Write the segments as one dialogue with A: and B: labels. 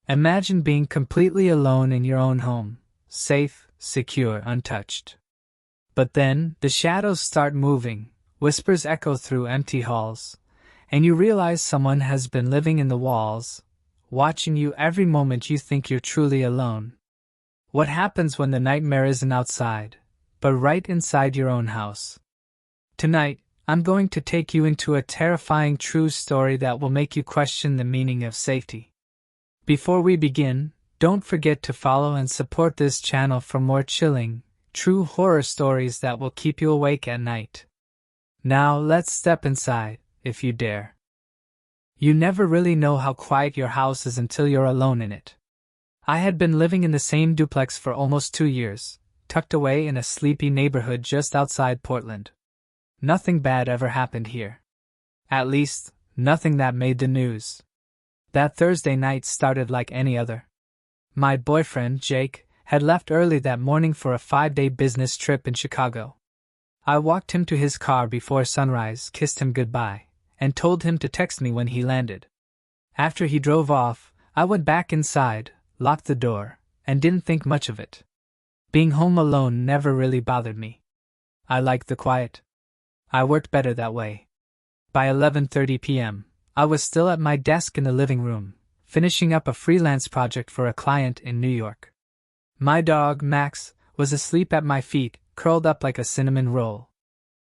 A: Imagine being completely alone in your own home, safe, secure, untouched. But then, the shadows start moving, whispers echo through empty halls, and you realize someone has been living in the walls, watching you every moment you think you're truly alone. What happens when the nightmare isn't outside, but right inside your own house? Tonight, I'm going to take you into a terrifying true story that will make you question the meaning of safety. Before we begin, don't forget to follow and support this channel for more chilling, true horror stories that will keep you awake at night. Now let's step inside, if you dare. You never really know how quiet your house is until you're alone in it. I had been living in the same duplex for almost 2 years, tucked away in a sleepy neighborhood just outside Portland. Nothing bad ever happened here. At least, nothing that made the news. That Thursday night started like any other. My boyfriend, Jake, had left early that morning for a 5-day business trip in Chicago. I walked him to his car before sunrise, kissed him goodbye, and told him to text me when he landed. After he drove off, I went back inside, locked the door, and didn't think much of it. Being home alone never really bothered me. I liked the quiet. I worked better that way. By 11:30 p.m., I was still at my desk in the living room, finishing up a freelance project for a client in New York. My dog, Max, was asleep at my feet, curled up like a cinnamon roll.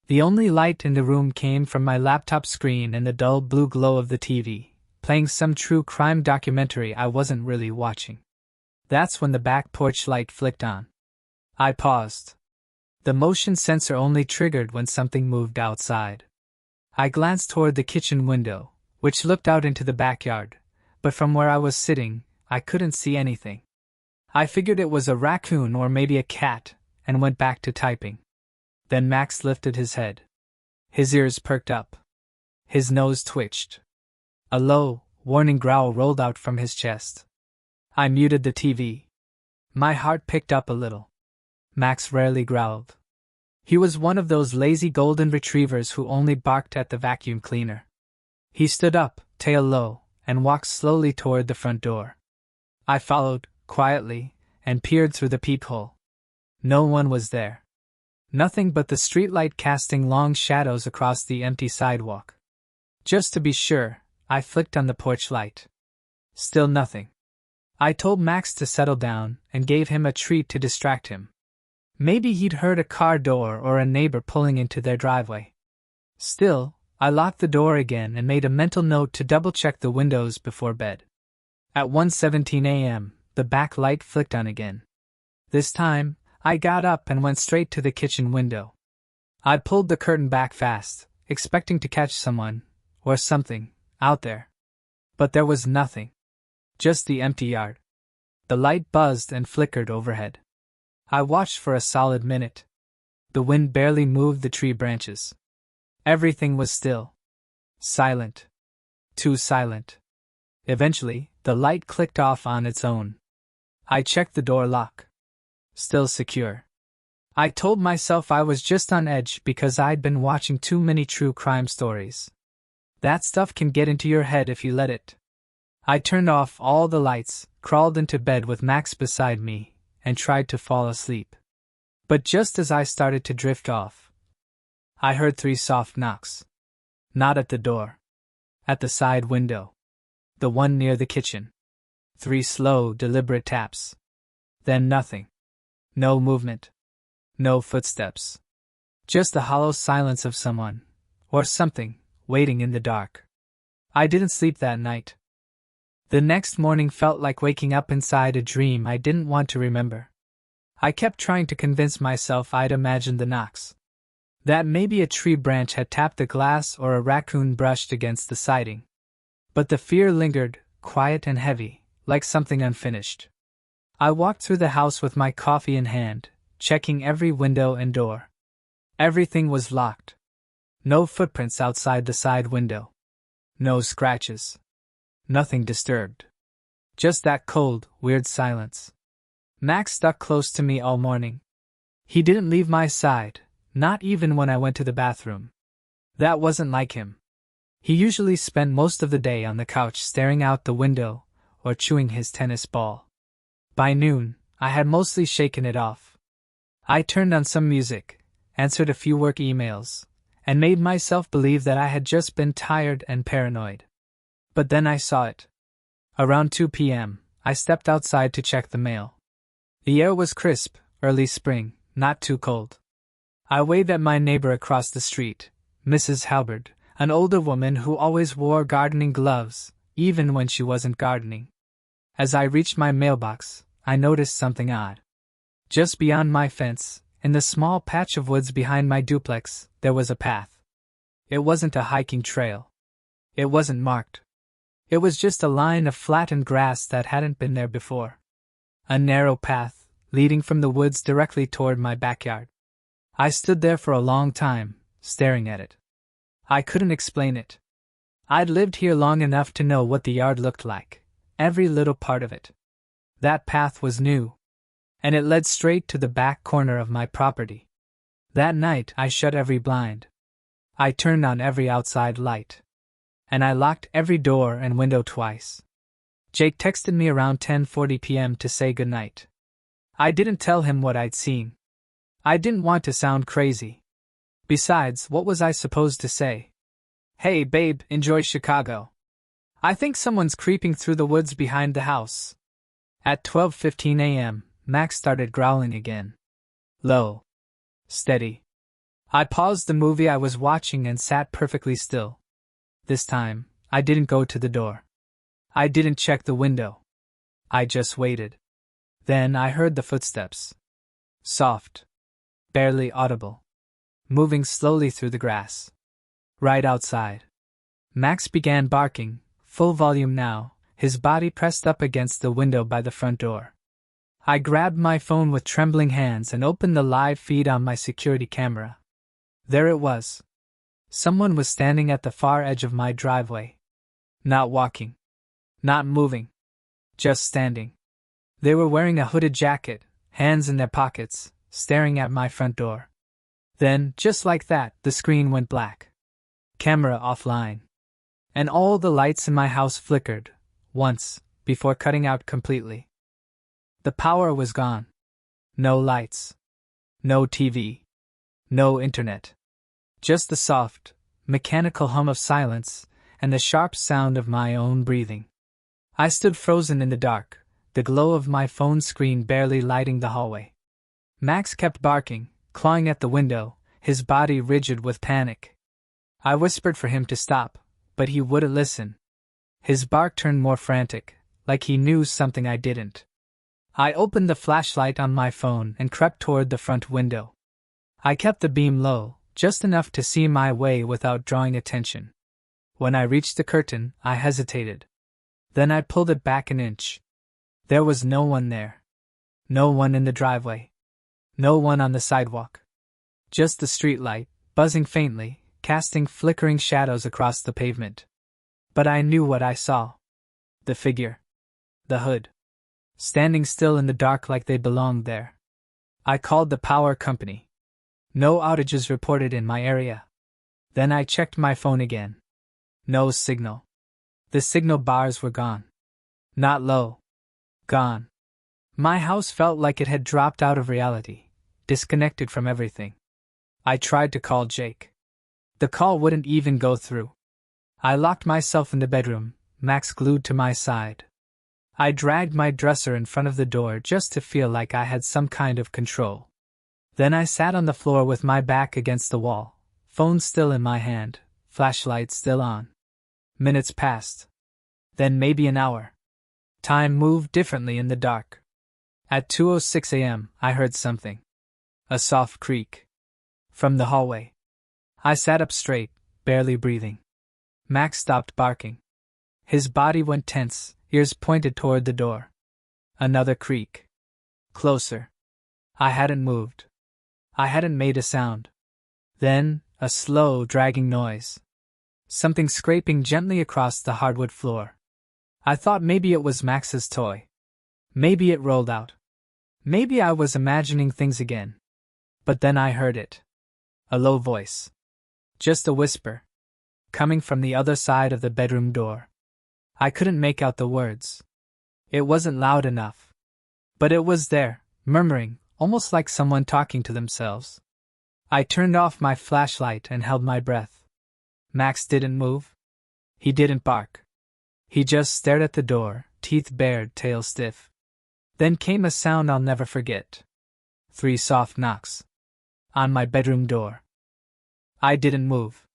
A: The only light in the room came from my laptop screen and the dull blue glow of the TV, playing some true crime documentary I wasn't really watching. That's when the back porch light flicked on. I paused. The motion sensor only triggered when something moved outside. I glanced toward the kitchen window, which looked out into the backyard, but from where I was sitting, I couldn't see anything. I figured it was a raccoon or maybe a cat, and went back to typing. Then Max lifted his head. His ears perked up. His nose twitched. A low, warning growl rolled out from his chest. I muted the TV. My heart picked up a little. Max rarely growled. He was one of those lazy golden retrievers who only barked at the vacuum cleaner. He stood up, tail low, and walked slowly toward the front door. I followed, quietly, and peered through the peephole. No one was there. Nothing but the streetlight casting long shadows across the empty sidewalk. Just to be sure, I flicked on the porch light. Still nothing. I told Max to settle down and gave him a treat to distract him. Maybe he'd heard a car door or a neighbor pulling into their driveway. Still, I locked the door again and made a mental note to double-check the windows before bed. At 1:17 a.m., the back light flicked on again. This time, I got up and went straight to the kitchen window. I pulled the curtain back fast, expecting to catch someone, or something, out there. But there was nothing. Just the empty yard. The light buzzed and flickered overhead. I watched for a solid minute. The wind barely moved the tree branches. Everything was still. Silent. Too silent. Eventually, the light clicked off on its own. I checked the door lock. Still secure. I told myself I was just on edge because I'd been watching too many true crime stories. That stuff can get into your head if you let it. I turned off all the lights, crawled into bed with Max beside me, and tried to fall asleep. But just as I started to drift off, I heard 3 soft knocks. Not at the door. At the side window. The one near the kitchen. 3 slow, deliberate taps. Then nothing. No movement. No footsteps. Just the hollow silence of someone, or something, waiting in the dark. I didn't sleep that night. The next morning felt like waking up inside a dream I didn't want to remember. I kept trying to convince myself I'd imagined the knocks. That maybe a tree branch had tapped the glass or a raccoon brushed against the siding. But the fear lingered, quiet and heavy, like something unfinished. I walked through the house with my coffee in hand, checking every window and door. Everything was locked. No footprints outside the side window. No scratches. Nothing disturbed. Just that cold, weird silence. Max stuck close to me all morning. He didn't leave my side, not even when I went to the bathroom. That wasn't like him. He usually spent most of the day on the couch staring out the window, or chewing his tennis ball. By noon, I had mostly shaken it off. I turned on some music, answered a few work emails, and made myself believe that I had just been tired and paranoid. But then I saw it. Around 2 p.m., I stepped outside to check the mail. The air was crisp, early spring, not too cold. I waved at my neighbor across the street, Mrs. Halberd, an older woman who always wore gardening gloves, even when she wasn't gardening. As I reached my mailbox, I noticed something odd. Just beyond my fence, in the small patch of woods behind my duplex, there was a path. It wasn't a hiking trail. It wasn't marked. It was just a line of flattened grass that hadn't been there before. A narrow path, leading from the woods directly toward my backyard. I stood there for a long time, staring at it. I couldn't explain it. I'd lived here long enough to know what the yard looked like, every little part of it. That path was new, and it led straight to the back corner of my property. That night I shut every blind. I turned on every outside light. And I locked every door and window twice. Jake texted me around 10:40 p.m. to say goodnight. I didn't tell him what I'd seen. I didn't want to sound crazy. Besides, what was I supposed to say? Hey babe, enjoy Chicago. I think someone's creeping through the woods behind the house. At 12:15 a.m., Max started growling again. Low. Steady. I paused the movie I was watching and sat perfectly still. This time, I didn't go to the door. I didn't check the window. I just waited. Then I heard the footsteps. Soft. Barely audible. Moving slowly through the grass. Right outside. Max began barking, full volume now, his body pressed up against the window by the front door. I grabbed my phone with trembling hands and opened the live feed on my security camera. There it was. Someone was standing at the far edge of my driveway. Not walking. Not moving. Just standing. They were wearing a hooded jacket, hands in their pockets, staring at my front door. Then, just like that, the screen went black. Camera offline. And all the lights in my house flickered, once, before cutting out completely. The power was gone. No lights. No TV. No internet. Just the soft, mechanical hum of silence and the sharp sound of my own breathing. I stood frozen in the dark, the glow of my phone screen barely lighting the hallway. Max kept barking, clawing at the window, his body rigid with panic. I whispered for him to stop, but he wouldn't listen. His bark turned more frantic, like he knew something I didn't. I opened the flashlight on my phone and crept toward the front window. I kept the beam low, just enough to see my way without drawing attention. When I reached the curtain, I hesitated. Then I pulled it back an inch. There was no one there. No one in the driveway. No one on the sidewalk. Just the streetlight, buzzing faintly, casting flickering shadows across the pavement. But I knew what I saw. The figure. The hood. Standing still in the dark like they belonged there. I called the power company. No outages reported in my area. Then I checked my phone again. No signal. The signal bars were gone. Not low. Gone. My house felt like it had dropped out of reality, disconnected from everything. I tried to call Jake. The call wouldn't even go through. I locked myself in the bedroom, Max glued to my side. I dragged my dresser in front of the door just to feel like I had some kind of control. Then I sat on the floor with my back against the wall, phone still in my hand, flashlight still on. Minutes passed. Then maybe an hour. Time moved differently in the dark. At 2:06 a.m., I heard something. A soft creak. From the hallway. I sat up straight, barely breathing. Max stopped barking. His body went tense, ears pointed toward the door. Another creak. Closer. I hadn't moved. I hadn't made a sound. Then, a slow, dragging noise. Something scraping gently across the hardwood floor. I thought maybe it was Max's toy. Maybe it rolled out. Maybe I was imagining things again. But then I heard it. A low voice. Just a whisper. Coming from the other side of the bedroom door. I couldn't make out the words. It wasn't loud enough. But it was there, murmuring, almost like someone talking to themselves. I turned off my flashlight and held my breath. Max didn't move. He didn't bark. He just stared at the door, teeth bared, tail stiff. Then came a sound I'll never forget. 3 soft knocks. On my bedroom door. I didn't move.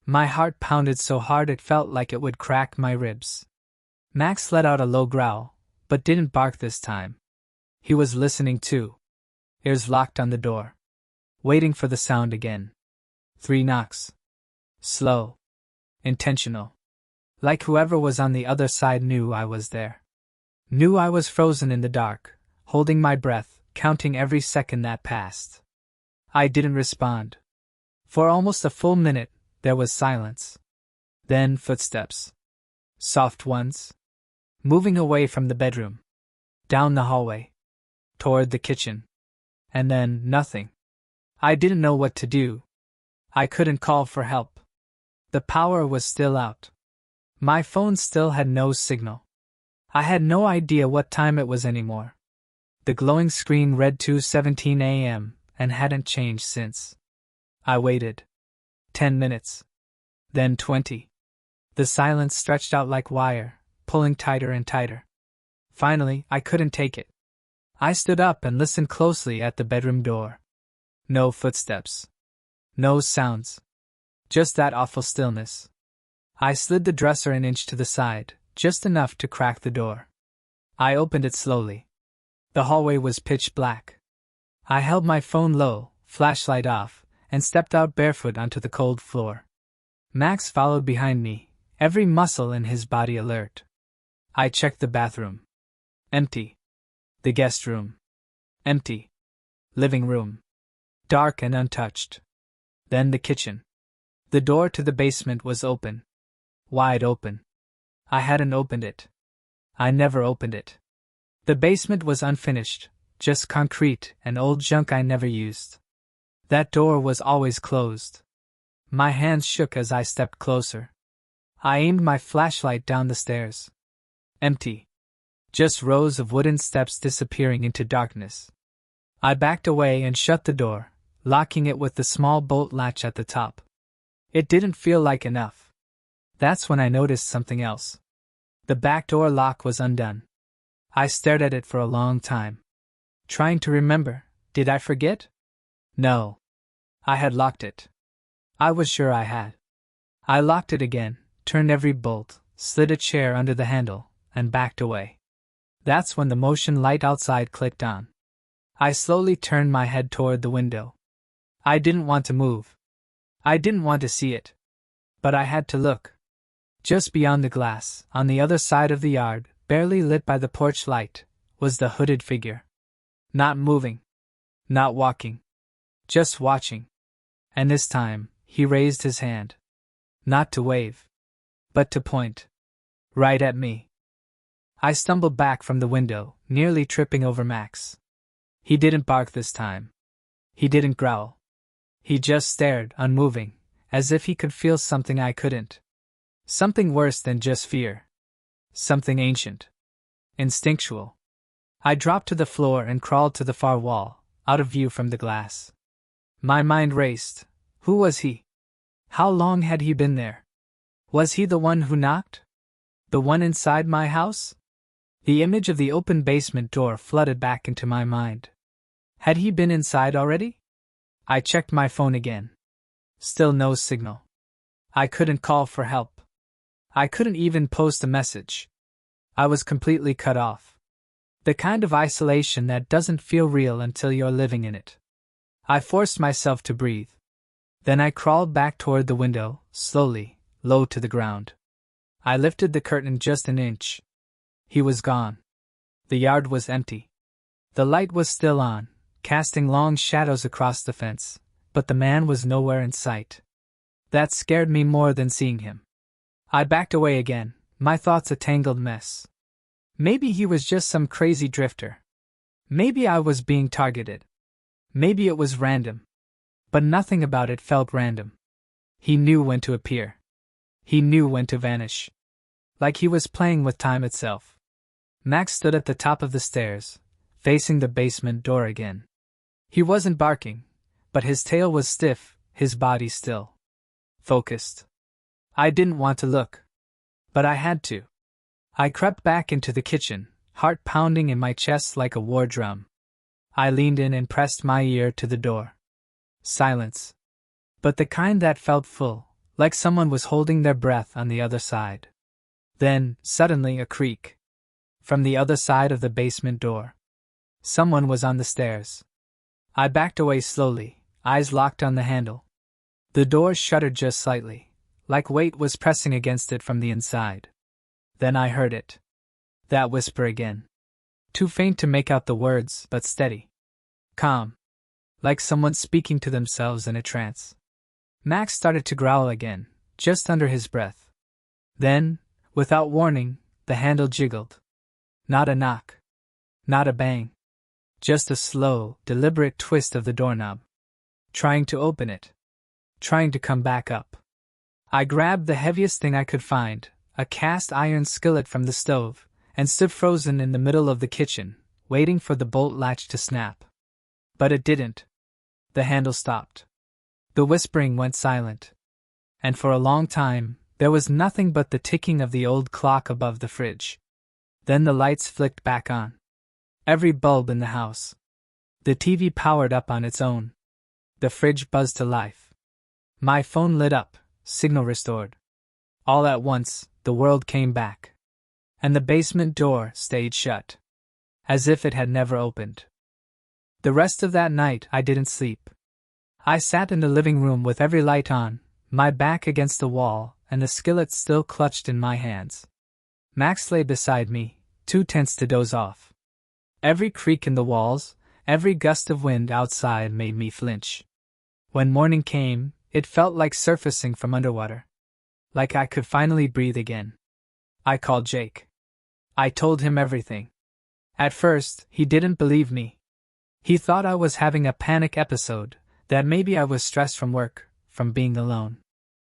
A: My heart pounded so hard it felt like it would crack my ribs. Max let out a low growl, but didn't bark this time. He was listening too. Ears locked on the door. Waiting for the sound again. 3 knocks. Slow. Intentional. Like whoever was on the other side knew I was there. Knew I was frozen in the dark, holding my breath, counting every second that passed. I didn't respond. For almost a full minute, there was silence. Then footsteps. Soft ones. Moving away from the bedroom. Down the hallway. Toward the kitchen. And then nothing. I didn't know what to do. I couldn't call for help. The power was still out. My phone still had no signal. I had no idea what time it was anymore. The glowing screen read 2:17 a.m. and hadn't changed since. I waited. 10 minutes. Then 20. The silence stretched out like wire, pulling tighter and tighter. Finally, I couldn't take it. I stood up and listened closely at the bedroom door. No footsteps. No sounds. Just that awful stillness. I slid the dresser an inch to the side, just enough to crack the door. I opened it slowly. The hallway was pitch black. I held my phone low, flashlight off, and stepped out barefoot onto the cold floor. Max followed behind me, every muscle in his body alert. I checked the bathroom. Empty. The guest room. Empty. Living room. Dark and untouched. Then the kitchen. The door to the basement was open. Wide open. I hadn't opened it. I never opened it. The basement was unfinished, just concrete and old junk I never used. That door was always closed. My hands shook as I stepped closer. I aimed my flashlight down the stairs. Empty. Just rows of wooden steps disappearing into darkness. I backed away and shut the door, locking it with the small bolt latch at the top. It didn't feel like enough. That's when I noticed something else. The back door lock was undone. I stared at it for a long time. Trying to remember, did I forget? No. I had locked it. I was sure I had. I locked it again, turned every bolt, slid a chair under the handle, and backed away. That's when the motion light outside clicked on. I slowly turned my head toward the window. I didn't want to move. I didn't want to see it. But I had to look. Just beyond the glass, on the other side of the yard, barely lit by the porch light, was the hooded figure. Not moving. Not walking. Just watching. And this time, he raised his hand. Not to wave. But to point. Right at me. I stumbled back from the window, nearly tripping over Max. He didn't bark this time. He didn't growl. He just stared, unmoving, as if he could feel something I couldn't. Something worse than just fear. Something ancient. Instinctual. I dropped to the floor and crawled to the far wall, out of view from the glass. My mind raced. Who was he? How long had he been there? Was he the one who knocked? The one inside my house? The image of the open basement door flooded back into my mind. Had he been inside already? I checked my phone again. Still no signal. I couldn't call for help. I couldn't even post a message. I was completely cut off. The kind of isolation that doesn't feel real until you're living in it. I forced myself to breathe. Then I crawled back toward the window, slowly, low to the ground. I lifted the curtain just an inch. He was gone. The yard was empty. The light was still on, casting long shadows across the fence, but the man was nowhere in sight. That scared me more than seeing him. I backed away again, my thoughts a tangled mess. Maybe he was just some crazy drifter. Maybe I was being targeted. Maybe it was random. But nothing about it felt random. He knew when to appear. He knew when to vanish. Like he was playing with time itself. Max stood at the top of the stairs, facing the basement door again. He wasn't barking, but his tail was stiff, his body still. Focused. I didn't want to look. But I had to. I crept back into the kitchen, heart pounding in my chest like a war drum. I leaned in and pressed my ear to the door. Silence. But the kind that felt full, like someone was holding their breath on the other side. Then, suddenly, a creak. From the other side of the basement door. Someone was on the stairs. I backed away slowly, eyes locked on the handle. The door shuddered just slightly, like weight was pressing against it from the inside. Then I heard it. That whisper again. Too faint to make out the words, but steady. Calm. Like someone speaking to themselves in a trance. Max started to growl again, just under his breath. Then, without warning, the handle jiggled. Not a knock. Not a bang. Just a slow, deliberate twist of the doorknob. Trying to open it. Trying to come back up. I grabbed the heaviest thing I could find, a cast iron skillet from the stove, and stood frozen in the middle of the kitchen, waiting for the bolt latch to snap. But it didn't. The handle stopped. The whispering went silent. And for a long time, there was nothing but the ticking of the old clock above the fridge. Then the lights flicked back on. Every bulb in the house. The TV powered up on its own. The fridge buzzed to life. My phone lit up, signal restored. All at once, the world came back. And the basement door stayed shut. As if it had never opened. The rest of that night I didn't sleep. I sat in the living room with every light on, my back against the wall, and the skillet still clutched in my hands. Max lay beside me, too tense to doze off. Every creak in the walls, every gust of wind outside made me flinch. When morning came, it felt like surfacing from underwater. Like I could finally breathe again. I called Jake. I told him everything. At first, he didn't believe me. He thought I was having a panic episode, that maybe I was stressed from work, from being alone.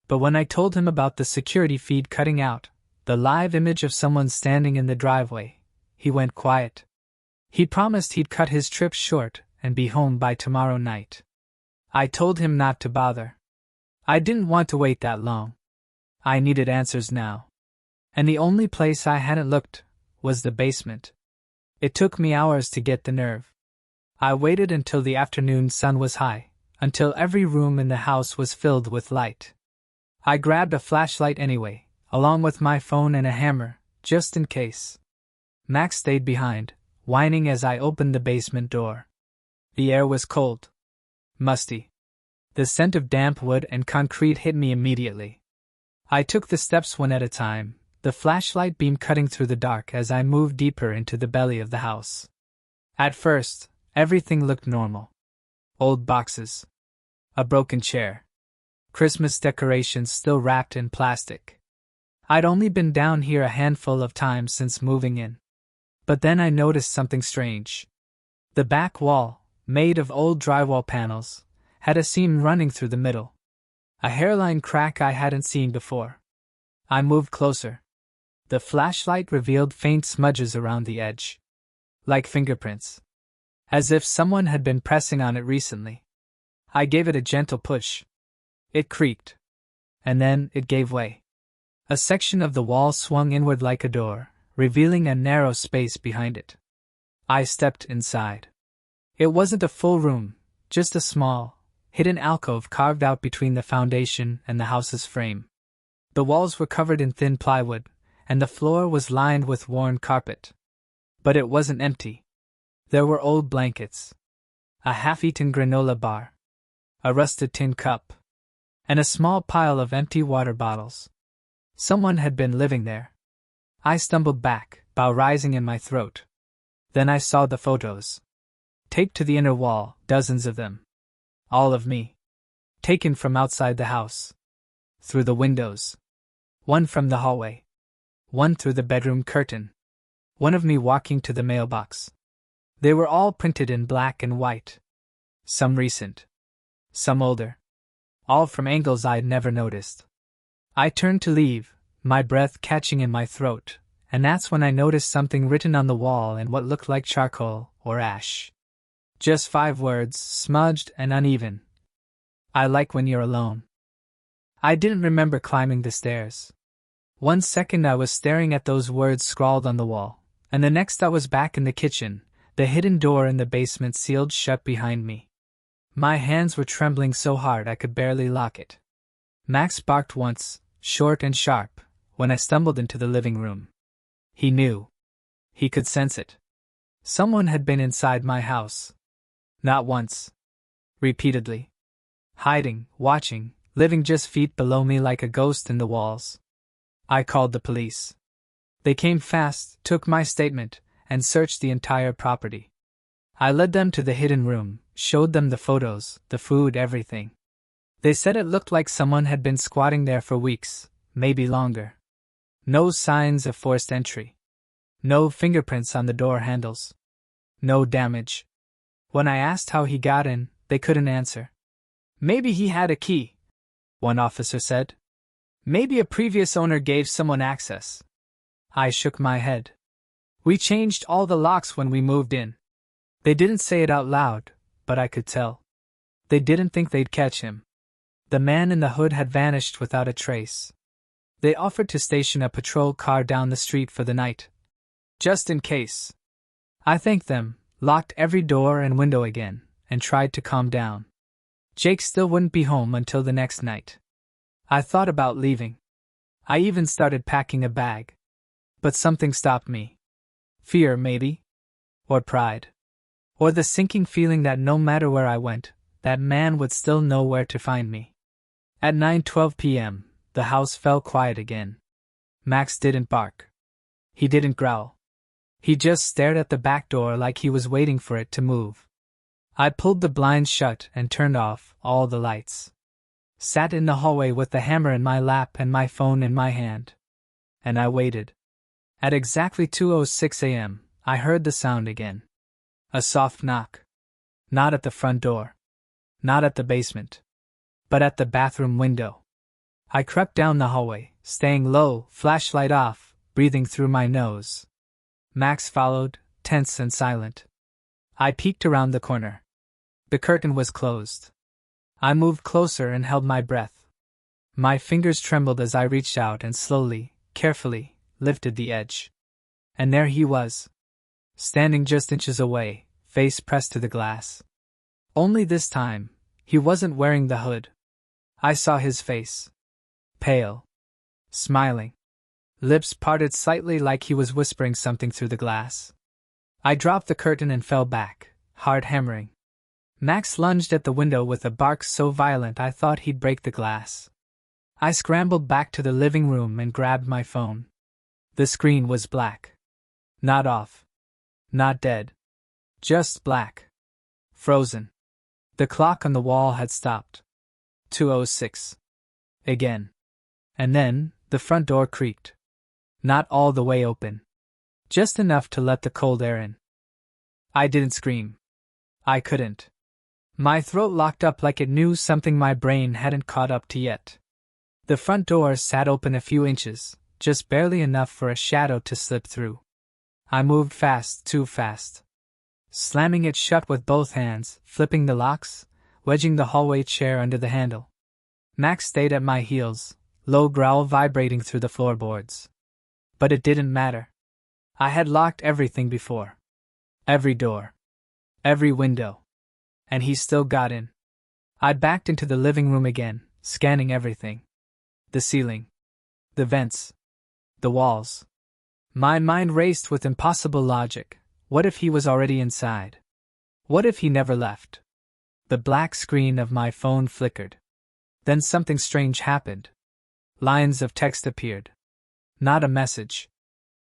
A: But when I told him about the security feed cutting out, the live image of someone standing in the driveway, he went quiet. He promised he'd cut his trip short and be home by tomorrow night. I told him not to bother. I didn't want to wait that long. I needed answers now. And the only place I hadn't looked was the basement. It took me hours to get the nerve. I waited until the afternoon sun was high, until every room in the house was filled with light. I grabbed a flashlight anyway, along with my phone and a hammer, just in case. Max stayed behind, whining as I opened the basement door. The air was cold. Musty. The scent of damp wood and concrete hit me immediately. I took the steps one at a time, the flashlight beam cutting through the dark as I moved deeper into the belly of the house. At first, everything looked normal. Old boxes. A broken chair. Christmas decorations still wrapped in plastic. I'd only been down here a handful of times since moving in. But then I noticed something strange. The back wall, made of old drywall panels, had a seam running through the middle. A hairline crack I hadn't seen before. I moved closer. The flashlight revealed faint smudges around the edge. Like fingerprints. As if someone had been pressing on it recently. I gave it a gentle push. It creaked. And then it gave way. A section of the wall swung inward like a door, revealing a narrow space behind it. I stepped inside. It wasn't a full room, just a small, hidden alcove carved out between the foundation and the house's frame. The walls were covered in thin plywood, and the floor was lined with worn carpet. But it wasn't empty. There were old blankets, a half-eaten granola bar, a rusted tin cup, and a small pile of empty water bottles. Someone had been living there. I stumbled back, bow rising in my throat. Then I saw the photos. Taped to the inner wall, dozens of them. All of me. Taken from outside the house. Through the windows. One from the hallway. One through the bedroom curtain. One of me walking to the mailbox. They were all printed in black and white. Some recent. Some older. All from angles I'd never noticed. I turned to leave, my breath catching in my throat, and that's when I noticed something written on the wall in what looked like charcoal or ash. Just 5 words, smudged and uneven. I like when you're alone. I didn't remember climbing the stairs. 1 second I was staring at those words scrawled on the wall, and the next I was back in the kitchen, the hidden door in the basement sealed shut behind me. My hands were trembling so hard I could barely lock it. Max barked once, short and sharp, when I stumbled into the living room. He knew. He could sense it. Someone had been inside my house. Not once. Repeatedly. Hiding, watching, living just feet below me like a ghost in the walls. I called the police. They came fast, took my statement, and searched the entire property. I led them to the hidden room, showed them the photos, the food, everything. They said it looked like someone had been squatting there for weeks, maybe longer. No signs of forced entry. No fingerprints on the door handles. No damage. When I asked how he got in, they couldn't answer. Maybe he had a key, one officer said. Maybe a previous owner gave someone access. I shook my head. We changed all the locks when we moved in. They didn't say it out loud, but I could tell. They didn't think they'd catch him. The man in the hood had vanished without a trace. They offered to station a patrol car down the street for the night. Just in case. I thanked them, locked every door and window again, and tried to calm down. Jake still wouldn't be home until the next night. I thought about leaving. I even started packing a bag. But something stopped me. Fear, maybe. Or pride. Or the sinking feeling that no matter where I went, that man would still know where to find me. At 9:12 p.m., the house fell quiet again. Max didn't bark. He didn't growl. He just stared at the back door like he was waiting for it to move. I pulled the blinds shut and turned off all the lights. Sat in the hallway with the hammer in my lap and my phone in my hand. And I waited. At exactly 2:06 a.m., I heard the sound again. A soft knock. Not at the front door. Not at the basement. But at the bathroom window. I crept down the hallway, staying low, flashlight off, breathing through my nose. Max followed, tense and silent. I peeked around the corner. The curtain was closed. I moved closer and held my breath. My fingers trembled as I reached out and slowly, carefully, lifted the edge. And there he was. Standing just inches away, face pressed to the glass. Only this time, he wasn't wearing the hood. I saw his face. Pale. Smiling. Lips parted slightly like he was whispering something through the glass. I dropped the curtain and fell back, hard hammering. Max lunged at the window with a bark so violent I thought he'd break the glass. I scrambled back to the living room and grabbed my phone. The screen was black. Not off. Not dead. Just black. Frozen. The clock on the wall had stopped. 2:06. Again. And then, the front door creaked. Not all the way open. Just enough to let the cold air in. I didn't scream. I couldn't. My throat locked up like it knew something my brain hadn't caught up to yet. The front door sat open a few inches, just barely enough for a shadow to slip through. I moved fast, too fast. Slamming it shut with both hands, flipping the locks, wedging the hallway chair under the handle. Max stayed at my heels, low growl vibrating through the floorboards. But it didn't matter. I had locked everything before. Every door. Every window. And he still got in. I backed into the living room again, scanning everything. The ceiling. The vents. The walls. My mind raced with impossible logic. What if he was already inside? What if he never left? The black screen of my phone flickered. Then something strange happened. Lines of text appeared. Not a message.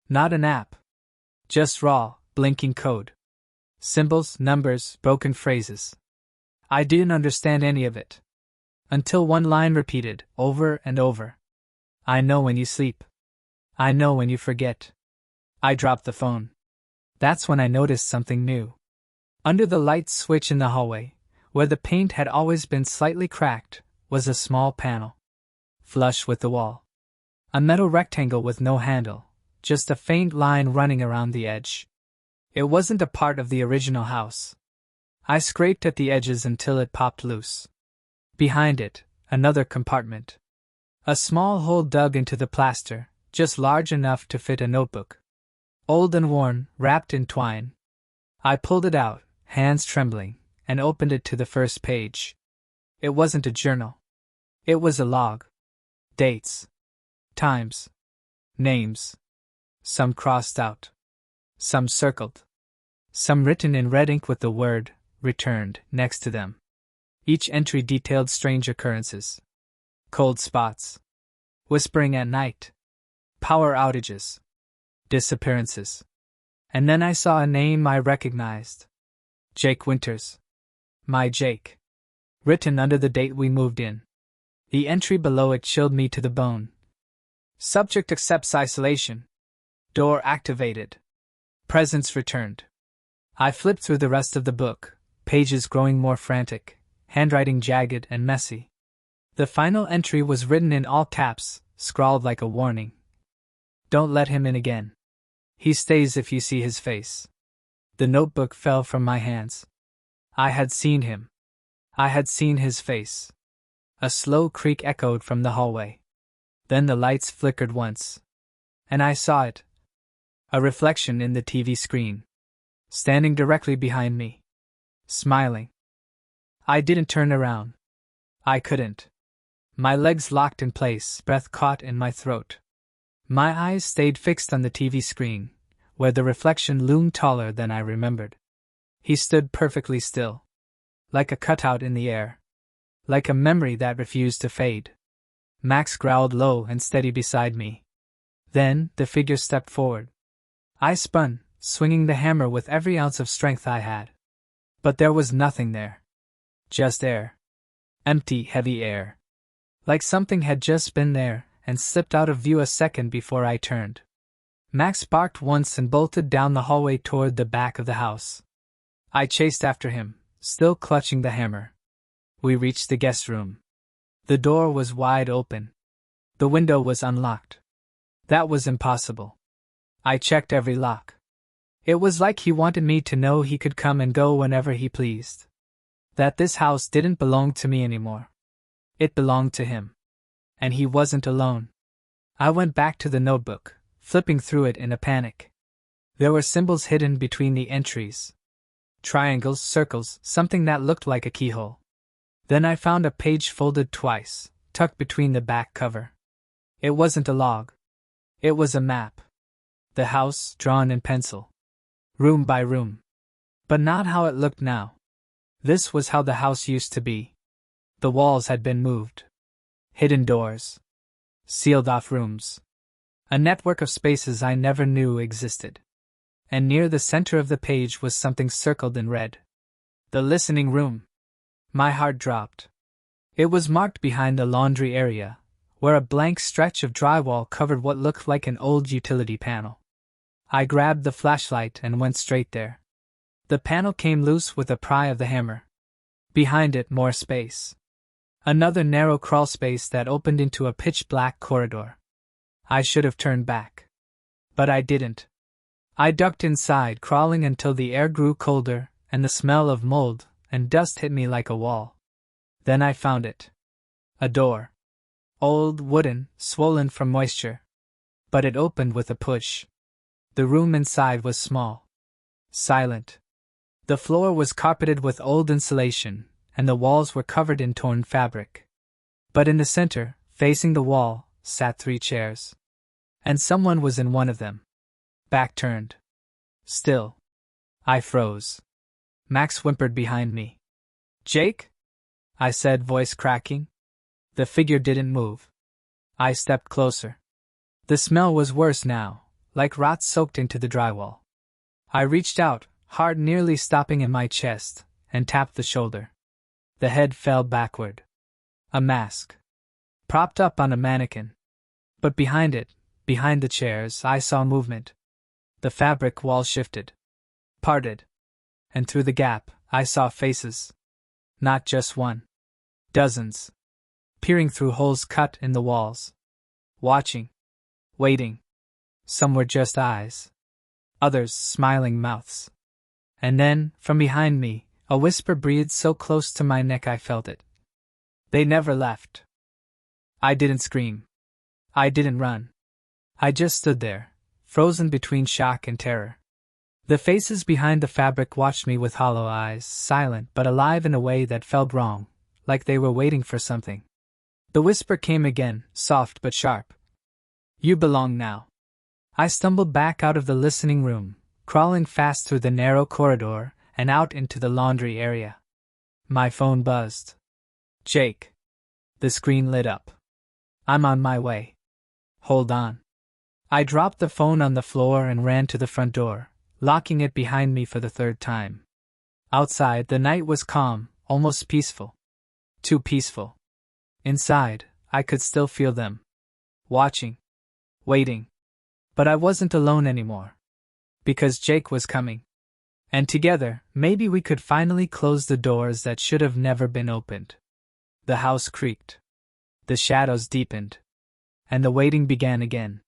A: Not an app. Just raw, blinking code. Symbols, numbers, broken phrases. I didn't understand any of it. Until one line repeated, over and over. I know when you sleep. I know when you forget. I dropped the phone. That's when I noticed something new. Under the light switch in the hallway, where the paint had always been slightly cracked, was a small panel. Flush with the wall. A metal rectangle with no handle, just a faint line running around the edge. It wasn't a part of the original house. I scraped at the edges until it popped loose. Behind it, another compartment. A small hole dug into the plaster, just large enough to fit a notebook. Old and worn, wrapped in twine. I pulled it out, hands trembling, and opened it to the first page. It wasn't a journal. It was a log. Dates. Times. Names. Some crossed out. Some circled. Some written in red ink with the word, returned, next to them. Each entry detailed strange occurrences. Cold spots. Whispering at night. Power outages. Disappearances. And then I saw a name I recognized. Jake Winters. My Jake. Written under the date we moved in. The entry below it chilled me to the bone. Subject accepts isolation. Door activated. Presence returned. I flipped through the rest of the book, pages growing more frantic, handwriting jagged and messy. The final entry was written in all caps, scrawled like a warning. Don't let him in again. He stays if you see his face. The notebook fell from my hands. I had seen him. I had seen his face. A slow creak echoed from the hallway. Then the lights flickered once. And I saw it. A reflection in the TV screen. Standing directly behind me. Smiling. I didn't turn around. I couldn't. My legs locked in place, breath caught in my throat. My eyes stayed fixed on the TV screen, where the reflection loomed taller than I remembered. He stood perfectly still. Like a cutout in the air. Like a memory that refused to fade. Max growled low and steady beside me. Then, the figure stepped forward. I spun, swinging the hammer with every ounce of strength I had. But there was nothing there. Just air. Empty, heavy air. Like something had just been there, and slipped out of view a second before I turned. Max barked once and bolted down the hallway toward the back of the house. I chased after him, still clutching the hammer. We reached the guest room. The door was wide open. The window was unlocked. That was impossible. I checked every lock. It was like he wanted me to know he could come and go whenever he pleased. That this house didn't belong to me anymore. It belonged to him. And he wasn't alone. I went back to the notebook, flipping through it in a panic. There were symbols hidden between the entries. Triangles, circles, something that looked like a keyhole. Then I found a page folded twice, tucked between the back cover. It wasn't a log. It was a map. The house, drawn in pencil. Room by room. But not how it looked now. This was how the house used to be. The walls had been moved. Hidden doors. Sealed off rooms. A network of spaces I never knew existed. And near the center of the page was something circled in red. The listening room. My heart dropped. It was marked behind the laundry area, where a blank stretch of drywall covered what looked like an old utility panel. I grabbed the flashlight and went straight there. The panel came loose with a pry of the hammer. Behind it, more space. Another narrow crawl space that opened into a pitch-black corridor. I should have turned back. But I didn't. I ducked inside, crawling until the air grew colder, and the smell of mold and dust hit me like a wall. Then I found it. A door. Old, wooden, swollen from moisture. But it opened with a push. The room inside was small. Silent. The floor was carpeted with old insulation, and the walls were covered in torn fabric. But in the center, facing the wall, sat 3 chairs. And someone was in one of them. Back turned. Still. I froze. Max whimpered behind me. "Jake?" I said, voice cracking. The figure didn't move. I stepped closer. The smell was worse now, like rot soaked into the drywall. I reached out, heart nearly stopping in my chest, and tapped the shoulder. The head fell backward. A mask. Propped up on a mannequin. But behind it, behind the chairs, I saw movement. The fabric wall shifted. Parted. And through the gap, I saw faces. Not just one. Dozens. Peering through holes cut in the walls. Watching. Waiting. Some were just eyes. Others smiling mouths. And then, from behind me, a whisper breathed so close to my neck I felt it. They never left. I didn't scream. I didn't run. I just stood there, frozen between shock and terror. The faces behind the fabric watched me with hollow eyes, silent but alive in a way that felt wrong, like they were waiting for something. The whisper came again, soft but sharp. You belong now. I stumbled back out of the listening room, crawling fast through the narrow corridor and out into the laundry area. My phone buzzed. Jake. The screen lit up. I'm on my way. Hold on. I dropped the phone on the floor and ran to the front door, locking it behind me for the third time. Outside, the night was calm, almost peaceful. Too peaceful. Inside, I could still feel them. Watching. Waiting. But I wasn't alone anymore. Because Jake was coming. And together, maybe we could finally close the doors that should have never been opened. The house creaked. The shadows deepened. And the waiting began again.